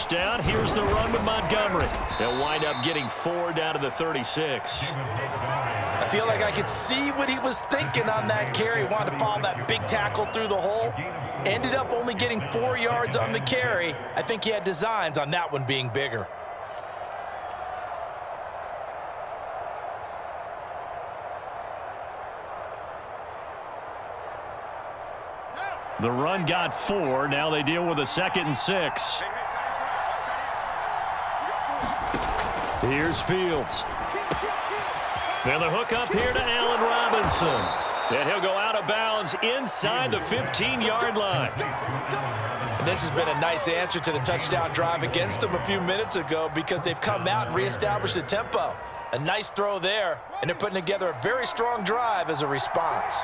first down. Here's the run with Montgomery. They'll wind up getting 4 down to the 36. I feel like I could see what he was thinking on that carry. Wanted to follow that big tackle through the hole. Ended up only getting 4 yards on the carry. I think he had designs on that one being bigger. The run got 4. Now they deal with a 2nd and 6. Here's Fields. And the hook up here to Allen Robinson. And he'll go out of bounds inside the 15-yard line. And this has been a nice answer to the touchdown drive against them a few minutes ago because they've come out and reestablished the tempo. A nice throw there, and they're putting together a very strong drive as a response.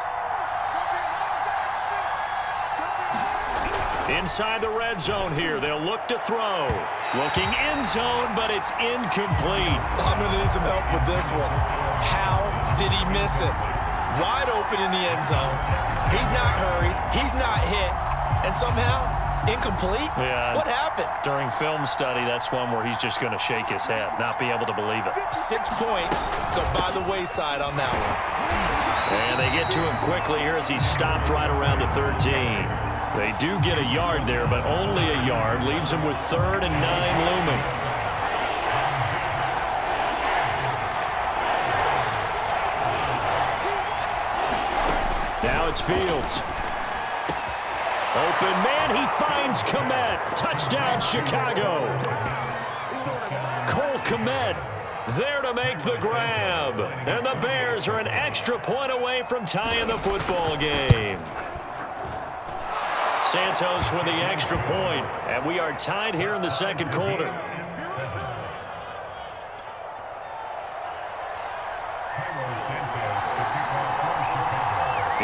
Inside the red zone here, they'll look to throw. Looking end zone, but it's incomplete. I'm going to need some help with this one. How did he miss it? Wide open in the end zone. He's not hurried. He's not hit. And somehow, incomplete? Yeah. What happened? During film study, that's one where he's just going to shake his head, not be able to believe it. 6 points go by the wayside on that one. And they get to him quickly here as he's stopped right around the 13. They do get a yard there, but only a yard. Leaves them with 3rd and 9 looming. Now it's Fields. Open man, he finds Kmet. Touchdown, Chicago. Cole Kmet there to make the grab. And the Bears are an extra point away from tying the football game. Santos with the extra point, and we are tied here in the 2nd quarter.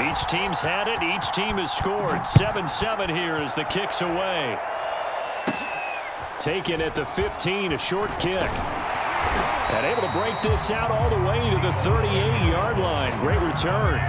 Each team's had it. Each team has scored. 7-7 here as the kick's away. Taken at the 15, a short kick. And able to break this out all the way to the 38-yard line. Great return.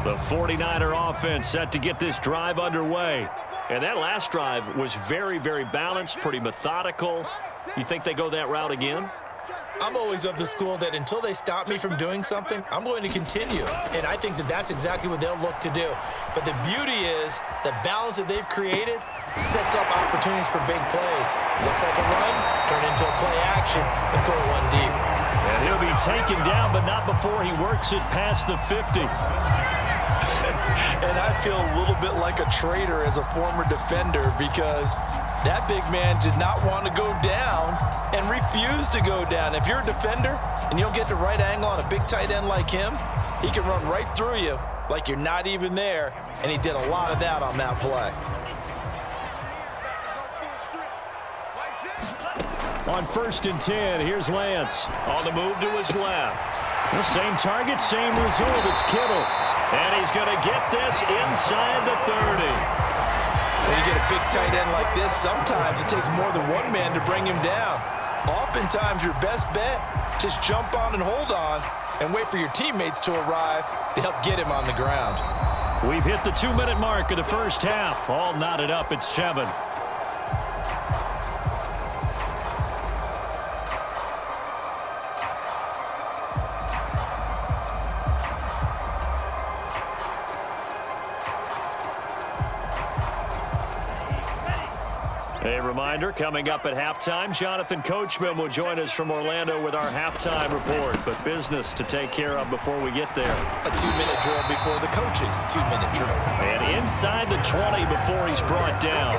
The 49er offense set to get this drive underway. And that last drive was very, very balanced, pretty methodical. You think they go that route again? I'm always of the school that until they stop me from doing something, I'm going to continue. And I think that that's exactly what they'll look to do. But the beauty is the balance that they've created sets up opportunities for big plays. Looks like a run, turn into a play action, and throw one deep. And he'll be taken down, but not before he works it past the 50. And I feel a little bit like a traitor as a former defender because that big man did not want to go down and refused to go down. If you're a defender and you don't get the right angle on a big tight end like him, he can run right through you like you're not even there, and he did a lot of that on that play. On 1st and 10, here's Lance. On the move to his left. The same target, same result. It's Kittle. And he's going to get this inside the 30. When you get a big tight end like this, sometimes it takes more than one man to bring him down. Oftentimes, your best bet, just jump on and hold on and wait for your teammates to arrive to help get him on the ground. We've hit the 2-minute mark of the first half. All knotted up at 7. A reminder, coming up at halftime, Jonathan Coachman will join us from Orlando with our halftime report. But business to take care of before we get there. A 2-minute drill before the coach's 2-minute drill. And inside the 20 before he's brought down.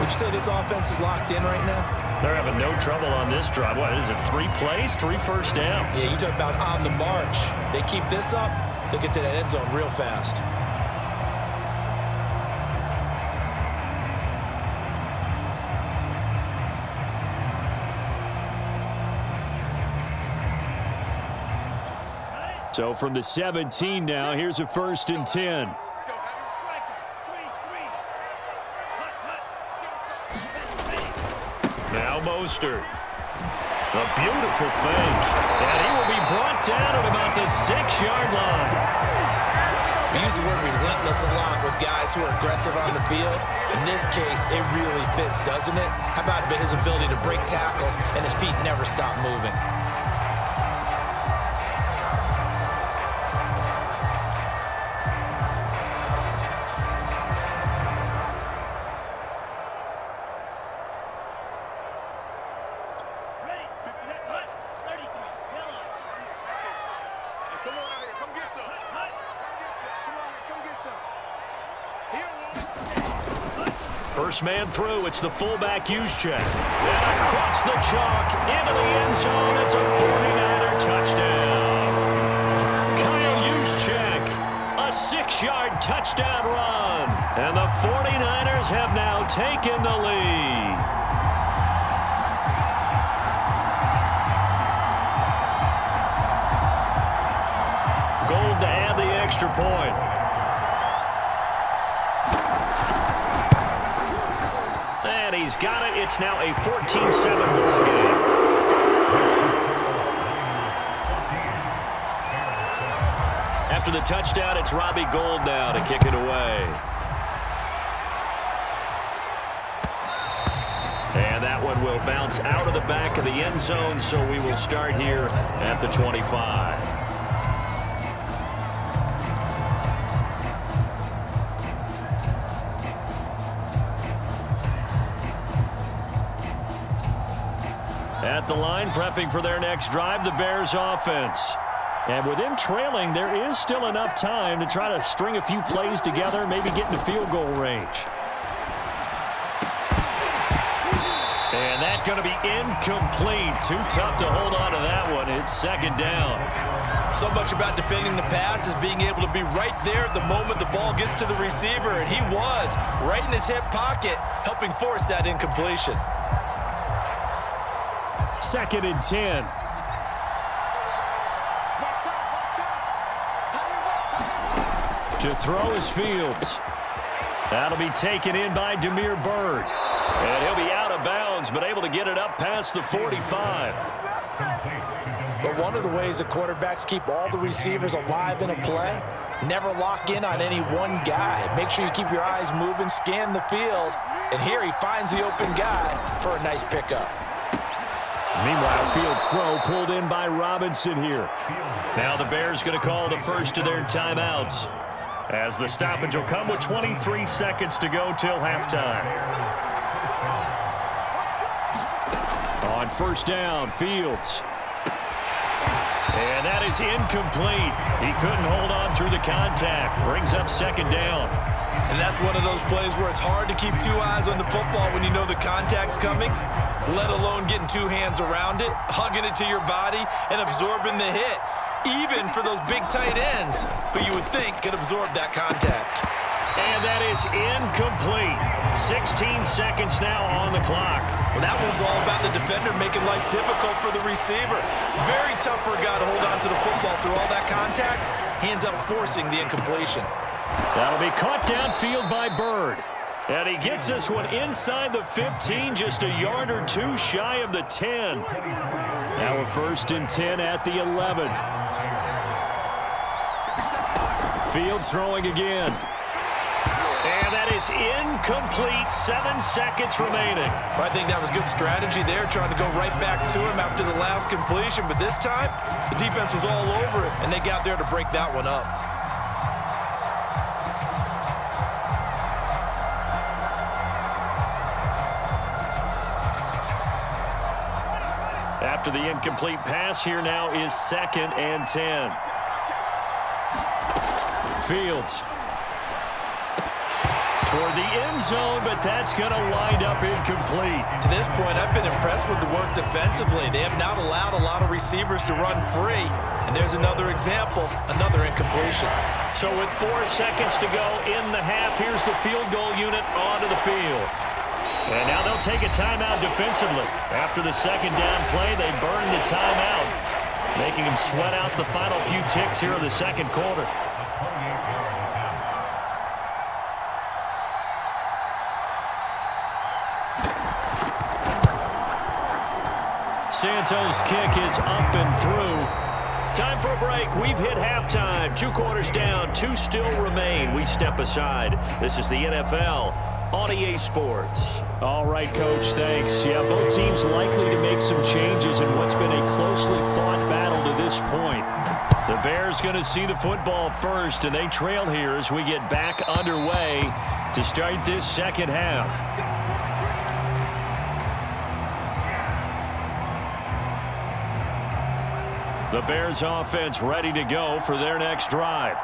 Would you say this offense is locked in right now? They're having no trouble on this drive. What is it, 3 plays, 3 first downs? Yeah, you talk about on the march. They keep this up, they'll get to that end zone real fast. So from the 17 now, here's a 1st and 10. Now Mostert. A beautiful fake. And he will be brought down at about the 6-yard line. We use the word relentless a lot with guys who are aggressive on the field. In this case, it really fits, doesn't it? How about his ability to break tackles and his feet never stop moving? First man through, it's the fullback use check. And across the chalk, into the end zone, it's a 49er touchdown. Kyle Juszczyk, a 6-yard touchdown run. And the 49ers have now taken the lead. Gold to add the extra point. And he's got it. It's now a 14-7 ball game. After the touchdown, it's Robbie Gould now to kick it away. And that one will bounce out of the back of the end zone, so we will start here at the 25. At the line, prepping for their next drive, the Bears offense. And with them trailing, there is still enough time to try to string a few plays together, maybe get into field goal range. And that's going to be incomplete. Too tough to hold on to that one. It's second down. So much about defending the pass is being able to be right there at the moment the ball gets to the receiver, and he was right in his hip pocket, helping force that incompletion. Second and 10. To throw is Fields. That'll be taken in by Damiere Byrd. And he'll be out of bounds, but able to get it up past the 45. But one of the ways that quarterbacks keep all the receivers alive in a play, never lock in on any one guy. Make sure you keep your eyes moving, scan the field. And here he finds the open guy for a nice pickup. Meanwhile, Fields' throw pulled in by Robinson here. Now the Bears going to call the first of their timeouts, as the stoppage will come with 23 seconds to go till halftime. On first down, Fields. And that is incomplete. He couldn't hold on through the contact. Brings up second down. And that's one of those plays where it's hard to keep two eyes on the football when you know the contact's coming, let alone getting two hands around it, hugging it to your body, and absorbing the hit, even for those big tight ends who you would think could absorb that contact. And that is incomplete. 16 seconds now on the clock. Well, that one's all about the defender making life difficult for the receiver. Very tough for a guy to hold on to the football through all that contact. He ends up forcing the incompletion. That'll be caught downfield by Byrd. And he gets this one inside the 15, just a yard or two shy of the 10. Now we're first and 10 at the 11. Fields throwing again. And that is incomplete. 7 seconds remaining. I think that was good strategy there, trying to go right back to him after the last completion. But this time, the defense was all over it, and they got there to break that one up. After the incomplete pass, here now is second and 10. Fields toward the end zone, but that's going to wind up incomplete. To this point, I've been impressed with the work defensively. They have not allowed a lot of receivers to run free. And there's another example, another incompletion. So with 4 seconds to go in the half, here's the field goal unit onto the field. And now they'll take a timeout defensively. After the second down play, they burn the timeout, making them sweat out the final few ticks here in the second quarter. Santos' kick is up and through. Time for a break. We've hit halftime. 2 quarters down. 2 still remain. We step aside. This is the NFL on EA Sports. All right, Coach, thanks. Yeah, both teams likely to make some changes in what's been a closely fought battle to this point. The Bears going to see the football first, and they trail here as we get back underway to start this second half. The Bears offense ready to go for their next drive.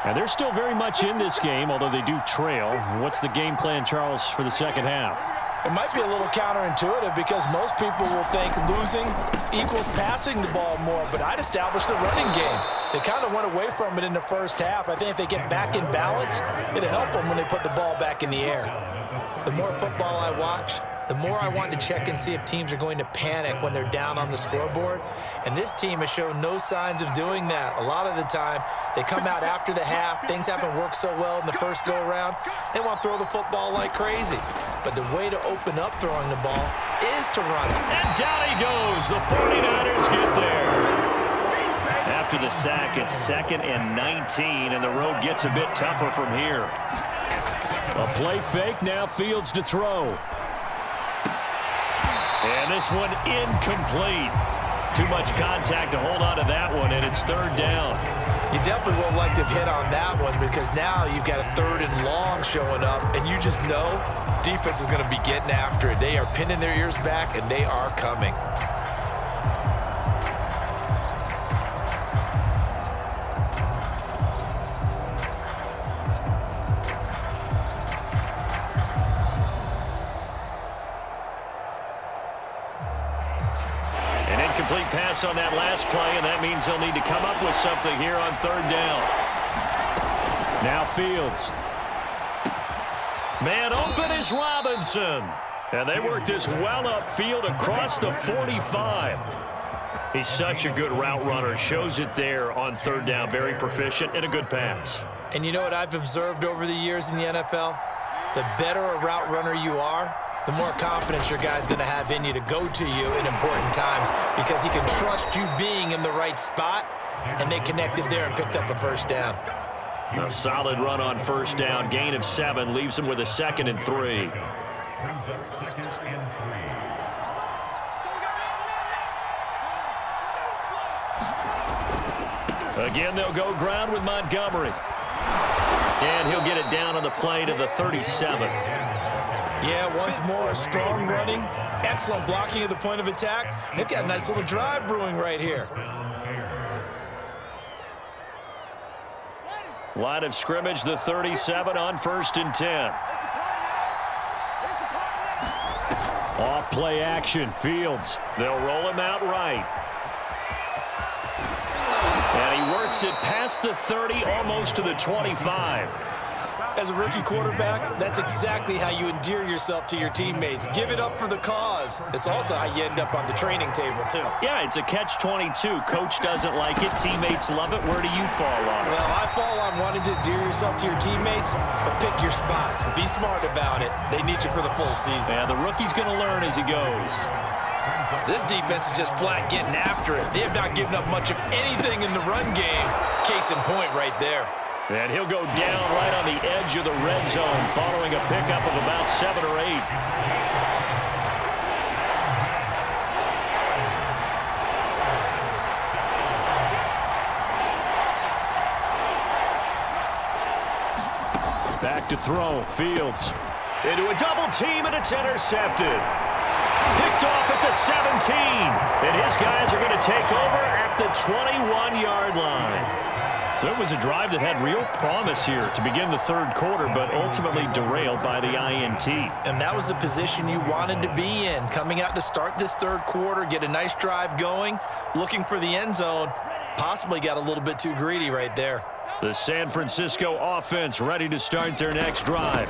And they're still very much in this game, although they do trail. What's the game plan, Charles, for the second half? It might be a little counterintuitive because most people will think losing equals passing the ball more, but I'd establish the running game. They kind of went away from it in the first half. I think if they get back in balance, it'll help them when they put the ball back in the air. The more football I watch, the more I want to check and see if teams are going to panic when they're down on the scoreboard. And this team has shown no signs of doing that. A lot of the time, they come out after the half. Things haven't worked so well in the first go-around. They want to throw the football like crazy. But the way to open up throwing the ball is to run it. And down he goes. The 49ers get there. After the sack, it's 2nd and 19, and the road gets a bit tougher from here. A play fake, now Fields to throw. And this one incomplete. Too much contact to hold on to that one, and it's 3rd down. You definitely would like to have hit on that one because now you've got a 3rd and long showing up, and you just know defense is going to be getting after it. They are pinning their ears back, and they are coming. Complete pass on that last play, and that means they'll need to come up with something here on 3rd down. Now Fields. Man open is Robinson. And they work this well upfield across the 45. He's such a good route runner. Shows it there on 3rd down. Very proficient and a good pass. And you know what I've observed over the years in the NFL? The better a route runner you are, the more confidence your guy's going to have in you to go to you in important times because he can trust you being in the right spot, and they connected there and picked up a 1st down. A solid run on 1st down. Gain of 7 leaves him with a 2nd and 3. Again, they'll go ground with Montgomery. And he'll get it down on the play to the 37. Yeah, once more, strong running, excellent blocking at the point of attack. They've got a nice little drive brewing right here. Line of scrimmage, the 37 on 1st and 10. Off play action, Fields. They'll roll him out right. And he works it past the 30, almost to the 25. As a rookie quarterback, that's exactly how you endear yourself to your teammates. Give it up for the cause. It's also how you end up on the training table, too. Yeah, it's a catch-22. Coach doesn't like it. Teammates love it. Where do you fall on it? Well, I fall on wanting to endear yourself to your teammates, but pick your spots. Be smart about it. They need you for the full season. Yeah, the rookie's going to learn as he goes. This defense is just flat getting after it. They have not given up much of anything in the run game. Case in point right there. And he'll go down right on the edge of the red zone following a pickup of about 7 or 8. Back to throw, Fields. Into a double team, and it's intercepted. Picked off at the 17. And his guys are going to take over at the 21-yard line. So it was a drive that had real promise here to begin the 3rd quarter, but ultimately derailed by the INT. And that was the position you wanted to be in. Coming out to start this 3rd quarter, get a nice drive going, looking for the end zone. Possibly got a little bit too greedy right there. The San Francisco offense ready to start their next drive.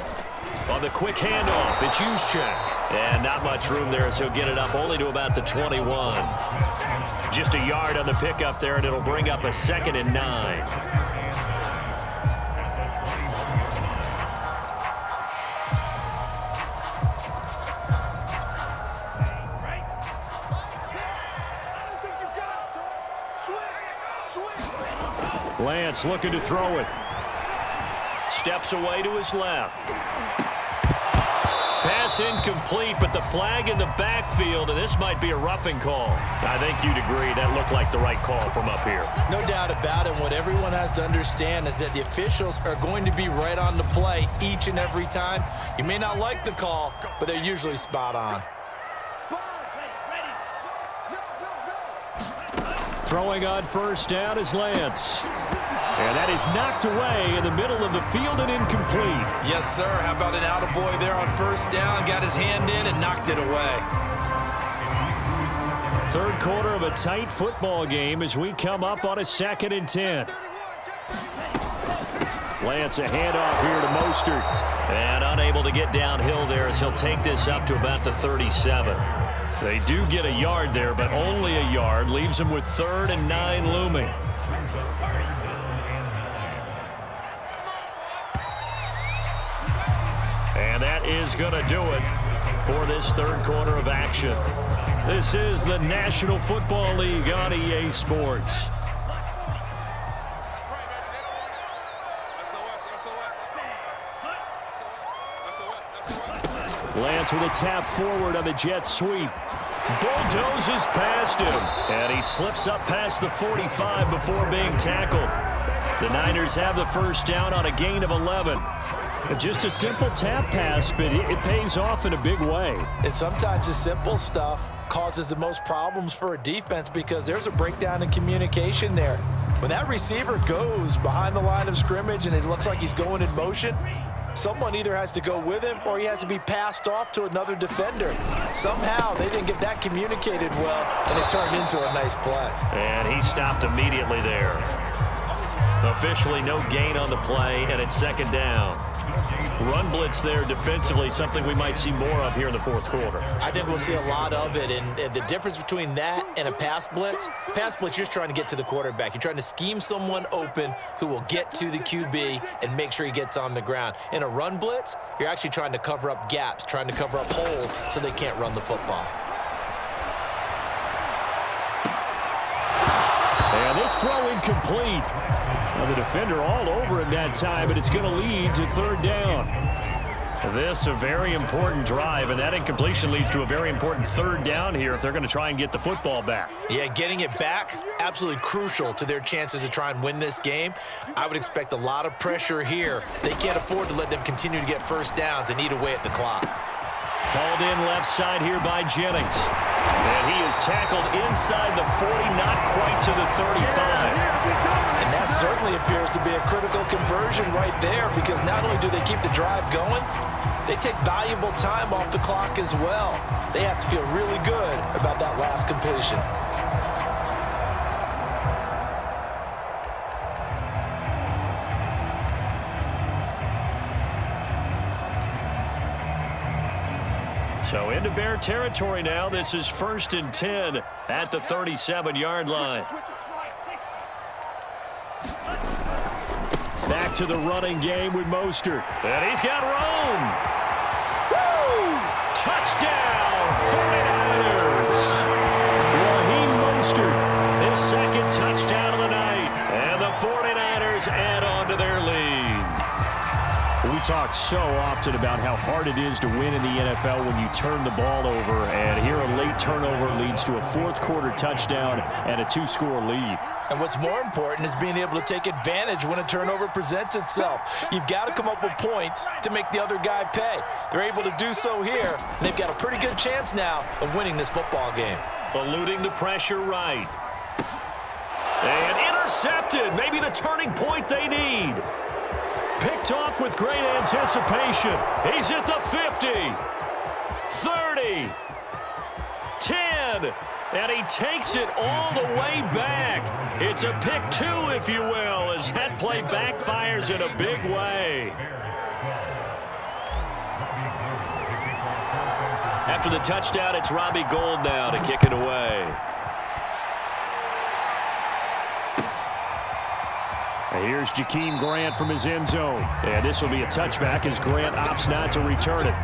On the quick handoff, it's Juszczyk. And not much room there, so he'll get it up only to about the 21. Just a yard on the pickup there, and it'll bring up a 2nd and 9. Lance looking to throw it. Steps away to his left. Pass incomplete, but the flag in the backfield, and this might be a roughing call. I think you'd agree that looked like the right call from up here. No doubt about it. What everyone has to understand is that the officials are going to be right on the play each and every time. You may not like the call, but they're usually spot on. Throwing on first down is Lance. And that is knocked away in the middle of the field and incomplete. Yes, sir. How about an attaboy there on first down? Got his hand in and knocked it away. Third quarter of a tight football game as we come up on a 2nd and 10. Lance, a handoff here to Mostert. And unable to get downhill there as he'll take this up to about the 37. They do get a yard there, but only a yard. Leaves them with 3rd and 9 looming. And that is going to do it for this third quarter of action. This is the National Football League on EA Sports. Lance with a tap forward on the jet sweep. Bulldozes past him. And he slips up past the 45 before being tackled. The Niners have the first down on a gain of 11. Just a simple tap pass, but it pays off in a big way. And sometimes the simple stuff causes the most problems for a defense because there's a breakdown in communication there. When that receiver goes behind the line of scrimmage and it looks like he's going in motion, someone either has to go with him or he has to be passed off to another defender. Somehow they didn't get that communicated well, and it turned into a nice play. And he stopped immediately there. Officially no gain on the play, and it's 2nd down. Run blitz there defensively, something we might see more of here in the fourth quarter. I think we'll see a lot of it, and the difference between that and a pass blitz, you're just trying to get to the quarterback. You're trying to scheme someone open who will get to the QB and make sure he gets on the ground. In a run blitz, you're actually trying to cover up gaps, trying to cover up holes so they can't run the football. And this throw incomplete. Now the defender all over him that time, but it's going to lead to 3rd down. This a very important drive, and that incompletion leads to a very important 3rd down here if they're going to try and get the football back. Yeah, getting it back, absolutely crucial to their chances to try and win this game. I would expect a lot of pressure here. They can't afford to let them continue to get first downs and eat away at the clock. Called in left side here by Jennings. And he is tackled inside the 40, not quite to the 35. And that certainly appears to be a critical conversion right there because not only do they keep the drive going, they take valuable time off the clock as well. They have to feel really good about that last completion. So into Bear territory now. This is 1st and 10 at the 37-yard line. Back to the running game with Mostert. And he's got room. Woo! Touchdown, 49ers. Raheem Mostert, his 2nd touchdown of the night. And the 49ers add on to their lead. We talk so often about how hard it is to win in the NFL when you turn the ball over, and here a late turnover leads to a fourth quarter touchdown and a 2-score lead. And what's more important is being able to take advantage when a turnover presents itself. You've got to come up with points to make the other guy pay. They're able to do so here, and they've got a pretty good chance now of winning this football game. Eluding the pressure right. And intercepted, maybe the turning point they need. Picked off with great anticipation. He's at the 50, 30, 10, and he takes it all the way back. It's a pick 2, if you will, as that play backfires in a big way. After the touchdown, it's Robbie Gould now to kick it away. And here's Jakeem Grant from his end zone. And this will be a touchback as Grant opts not to return it.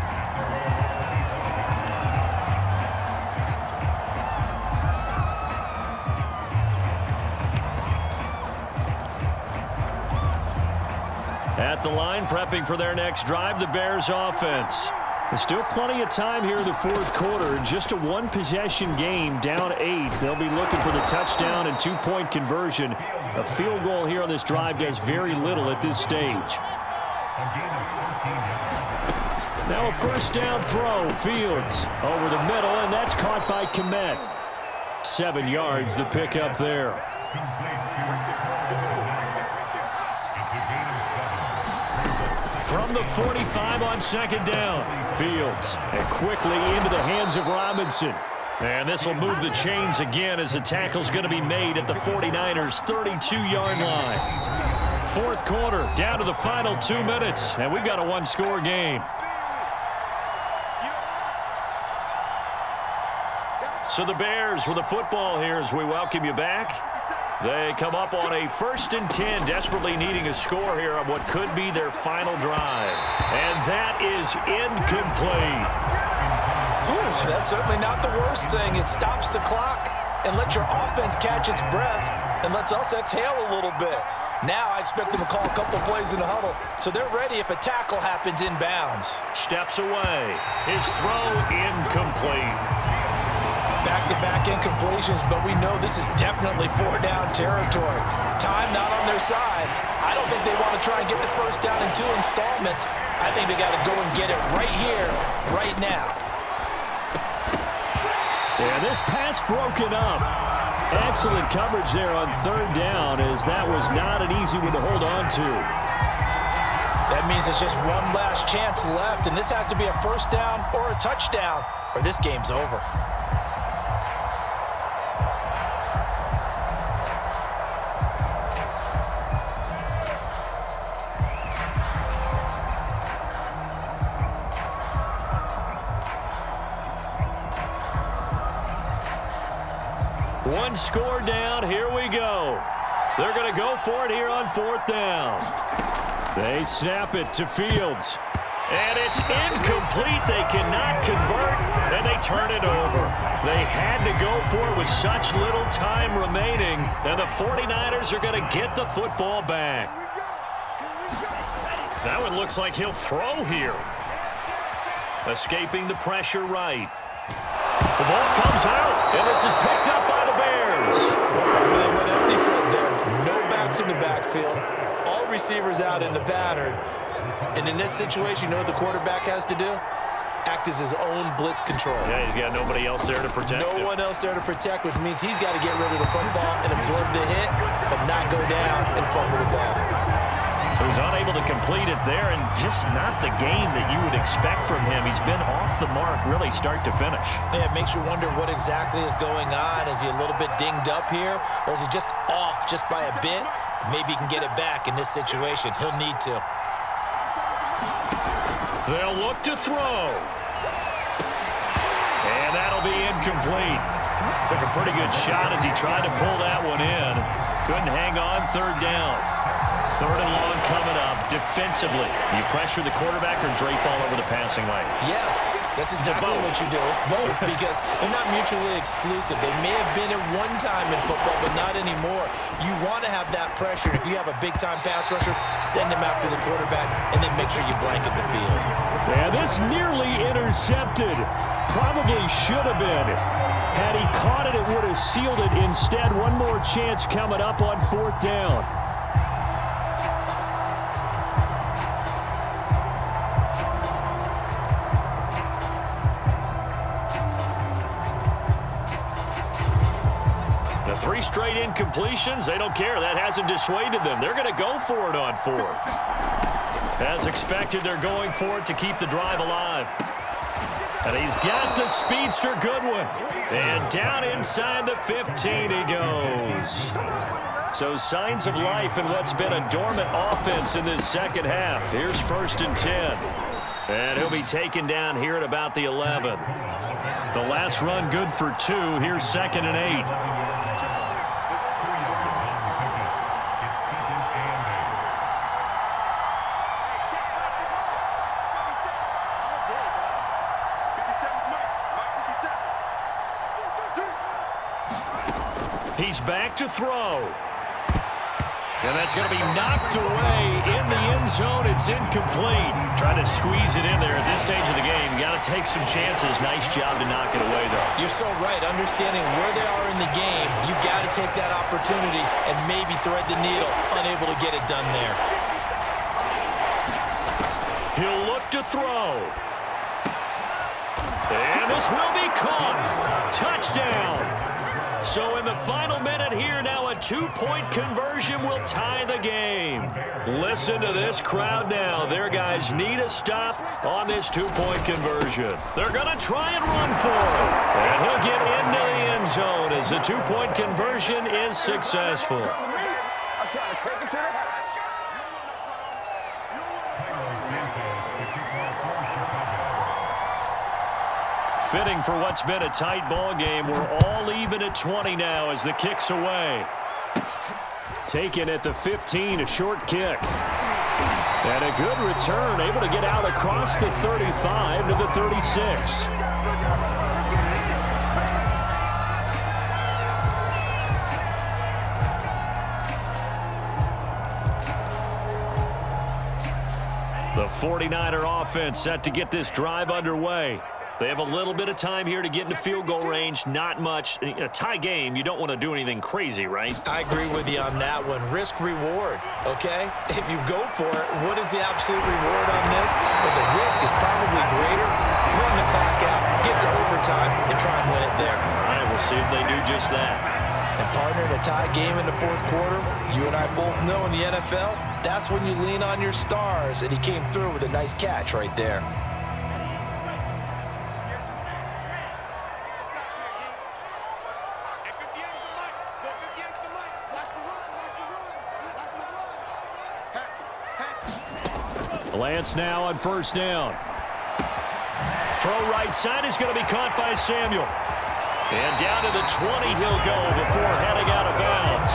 At the line, prepping for their next drive, the Bears offense. There's still plenty of time here in the fourth quarter. Just a one-possession game, down 8. They'll be looking for the touchdown and two-point conversion. A field goal here on this drive does very little at this stage. Now a first down throw. Fields over the middle, and that's caught by Kmet. 7 yards, the pickup there. From the 45 on second down. Fields, and quickly into the hands of Robinson. And this will move the chains again as the tackle's going to be made at the 49ers' 32-yard line. Fourth quarter, down to the final 2 minutes, and we've got a one-score game. So the Bears with the football here as we welcome you back. They come up on a 1st and 10, desperately needing a score here on what could be their final drive. And that is incomplete. Ooh, that's certainly not the worst thing. It stops the clock and lets your offense catch its breath and lets us exhale a little bit. Now I expect them to call a couple plays in the huddle, so they're ready if a tackle happens inbounds. Steps away. His throw incomplete. Back-to-back incompletions, but we know this is definitely 4-down territory. Time not on their side. I don't think they want to try and get the first down in 2 installments. I think they got to go and get it right here, right now. Yeah, this pass broken up. Excellent coverage there on 3rd down, as that was not an easy one to hold on to. That means it's just one last chance left, and this has to be a first down or a touchdown, or this game's over. One score down. Here we go. They're going to go for it here on 4th down. They snap it to Fields. And it's incomplete. They cannot convert, and they turn it over. They had to go for it with such little time remaining, and the 49ers are going to get the football back. That one looks like he'll throw here. Escaping the pressure right. The ball comes out, and this is picked up by the Bears. Really went empty set there. No backs in the backfield. All receivers out in the pattern. And in this situation, you know what the quarterback has to do? Act as his own blitz control. Yeah, he's got nobody else there to protect him. No one else there to protect, which means he's got to get rid of the football and absorb the hit, but not go down and fumble the ball. So he's unable to complete it there, and just not the game that you would expect from him. He's been off the mark really start to finish. Yeah, it makes you wonder what exactly is going on. Is he a little bit dinged up here, or is he just off just by a bit? Maybe he can get it back in this situation. He'll need to. They'll look to throw. And that'll be incomplete. Took a pretty good shot as he tried to pull that one in. Couldn't hang on 3rd down. 3rd and long coming up. Defensively, you pressure the quarterback or drape all over the passing lane? Yes, that's exactly what you do. It's both because they're not mutually exclusive. They may have been at one time in football, but not anymore. You want to have that pressure. If you have a big-time pass rusher, send him after the quarterback, and then make sure you blanket the field. And this nearly intercepted. Probably should have been. Had he caught it, it would have sealed it. Instead, one more chance coming up on 4th down. The 3 straight incompletions, they don't care. That hasn't dissuaded them. They're going to go for it on 4th. As expected, they're going for it to keep the drive alive. And he's got the speedster Goodwin. And down inside the 15 he goes. So signs of life in what's been a dormant offense in this second half. Here's 1st and 10. And he'll be taken down here at about the 11. The last run good for 2. Here's 2nd and 8. He's back to throw. And that's going to be knocked away in the end zone. It's incomplete. Trying to squeeze it in there at this stage of the game. Got to take some chances. Nice job to knock it away, though. You're so right. Understanding where they are in the game, you got to take that opportunity and maybe thread the needle. Unable to get it done there. He'll look to throw. And this will be caught. Touchdown. So in the final minute here, now a two-point conversion will tie the game. Listen to this crowd now. Their guys need a stop on this two-point conversion. They're going to try and run for it. And he'll get into the end zone as the two-point conversion is successful. Fitting for what's been a tight ball game. We're all even at 20 now as the kick's away. Taken at the 15, a short kick. And a good return, able to get out across the 35 to the 36. The 49er offense set to get this drive underway. They have a little bit of time here to get into field goal range. Not much. A tie game, you don't want to do anything crazy, right? I agree with you on that one. Risk reward, okay? If you go for it, what is the absolute reward on this? But the risk is probably greater. Run the clock out, get to overtime, and try and win it there. All right, we'll see if they do just that. And partner, in a tie game in the fourth quarter, you and I both know in the NFL, that's when you lean on your stars. And he came through with a nice catch right there. Lance now on first down. Throw right side is going to be caught by Samuel. And down to the 20 he'll go before heading out of bounds.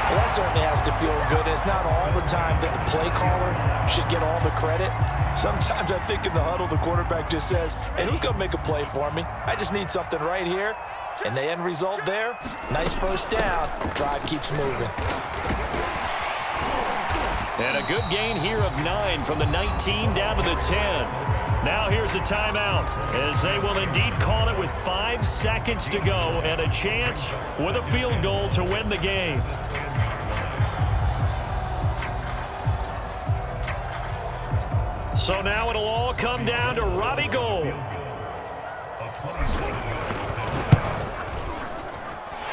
Well, that certainly has to feel good. It's not all the time that the play caller should get all the credit. Sometimes I think in the huddle, the quarterback just says, hey, who's going to make a play for me? I just need something right here. And the end result there, nice first down. Drive keeps moving. And a good gain here of 9 from the 19 down to the 10. Now here's a timeout as they will indeed call it with 5 seconds to go and a chance with a field goal to win the game. So now it'll all come down to Robbie Gould.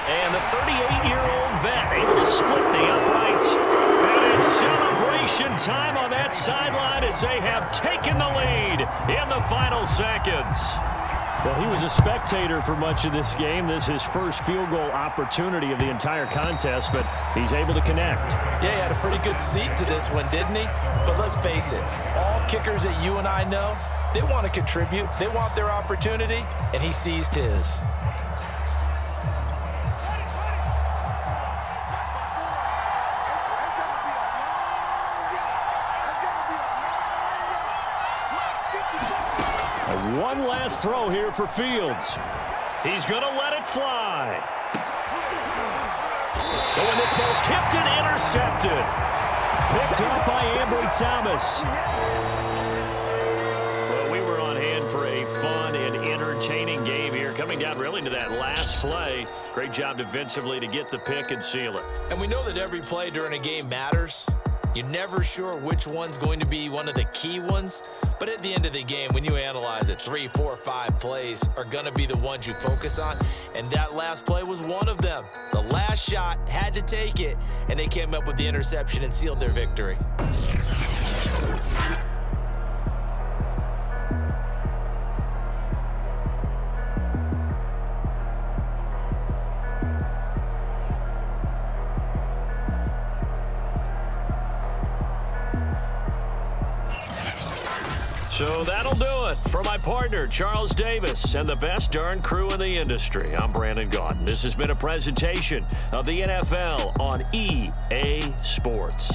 And the 38-year-old vet able to split the uprights. And it's celebration time on that sideline as they have taken the lead in the final seconds. Well, he was a spectator for much of this game. This is his first field goal opportunity of the entire contest, but he's able to connect. Yeah, he had a pretty good seat to this one, didn't he? But let's face it, all kickers that you and I know, they want to contribute. They want their opportunity, and he seized his. One last throw here for Fields. He's going to let it fly. Oh, and this ball's tipped and intercepted. Picked up by Ambry Thomas. Well, we were on hand for a fun and entertaining game here. Coming down really to that last play. Great job defensively to get the pick and seal it. And we know that every play during a game matters. You're never sure which one's going to be one of the key ones. But at the end of the game, when you analyze it, 3, 4, 5 plays are going to be the ones you focus on. And that last play was one of them. The last shot had to take it, and they came up with the interception and sealed their victory. So that'll do it for my partner, Charles Davis, and the best darn crew in the industry. I'm Brandon Gaudin. This has been a presentation of the NFL on EA Sports.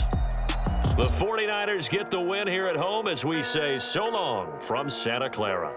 The 49ers get the win here at home as we say so long from Santa Clara.